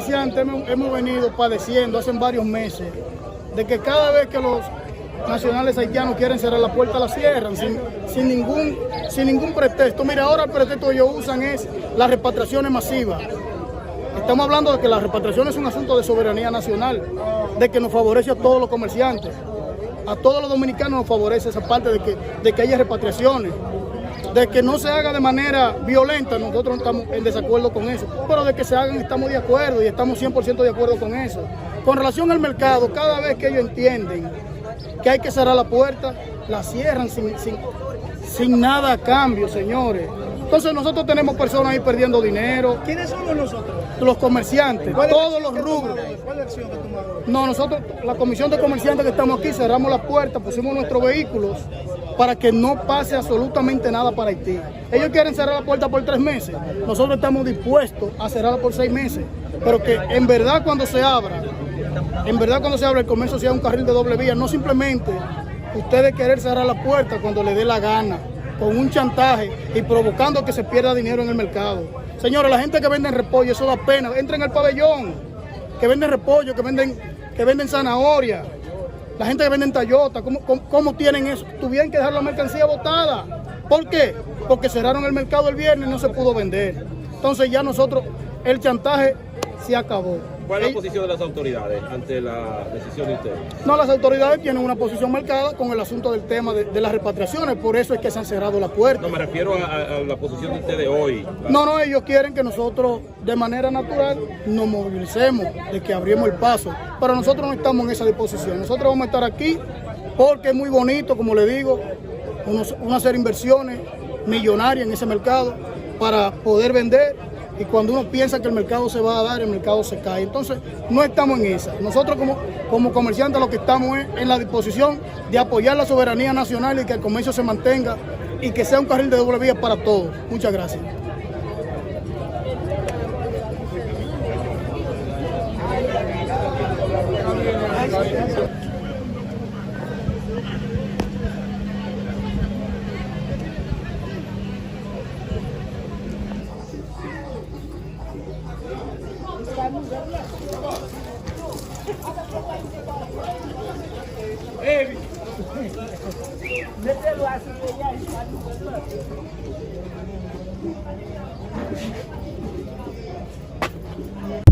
comerciantes hemos venido padeciendo hace varios meses de que cada vez que los nacionales haitianos quieren cerrar la puerta, la cierran sin ningún pretexto. Mira, ahora el pretexto que ellos usan es las repatriaciones masivas. Estamos hablando de que la repatriación es un asunto de soberanía nacional, de que nos favorece a todos los comerciantes, a todos los dominicanos nos favorece esa parte de que haya repatriaciones, de que no se haga de manera violenta. Nosotros no estamos en desacuerdo con eso, pero de que se hagan estamos de acuerdo y estamos 100% de acuerdo con eso. Con relación al mercado, cada vez que ellos entienden que hay que cerrar la puerta, la cierran sin nada a cambio, señores. Entonces nosotros tenemos personas ahí perdiendo dinero. ¿Quiénes somos nosotros? Los comerciantes, todos los rubros. ¿Cuál es la acción que tomamos? No, nosotros, la comisión de comerciantes que estamos aquí, cerramos la puerta, pusimos nuestros vehículos para que no pase absolutamente nada para Haití. Ellos quieren cerrar la puerta por 3 meses. Nosotros estamos dispuestos a cerrarla por 6 meses. Pero que en verdad cuando se abra el comercio sea un carril de doble vía, no simplemente ustedes querer cerrar la puerta cuando les dé la gana, con un chantaje y provocando que se pierda dinero en el mercado. Señores, la gente que vende repollo, eso da pena. Entren al pabellón, que venden repollo, que venden zanahoria. La gente que vende Toyota, ¿cómo tienen eso? Tuvieron que dejar la mercancía botada. ¿Por qué? Porque cerraron el mercado el viernes y no se pudo vender. Entonces ya nosotros, el chantaje se acabó. ¿Cuál es la posición de las autoridades ante la decisión de ustedes? No, las autoridades tienen una posición marcada con el asunto del tema de las repatriaciones, por eso es que se han cerrado la puerta. No, me refiero a la posición de ustedes hoy. No, ellos quieren que nosotros de manera natural nos movilicemos, de que abrimos el paso, pero nosotros no estamos en esa disposición. Nosotros vamos a estar aquí porque es muy bonito, como le digo, uno hacer inversiones millonarias en ese mercado para poder vender. Y cuando uno piensa que el mercado se va a dar, el mercado se cae. Entonces, no estamos en esa. Nosotros como comerciantes lo que estamos es en la disposición de apoyar la soberanía nacional y que el comercio se mantenga y que sea un carril de doble vía para todos. Muchas gracias. Mételo así, ya.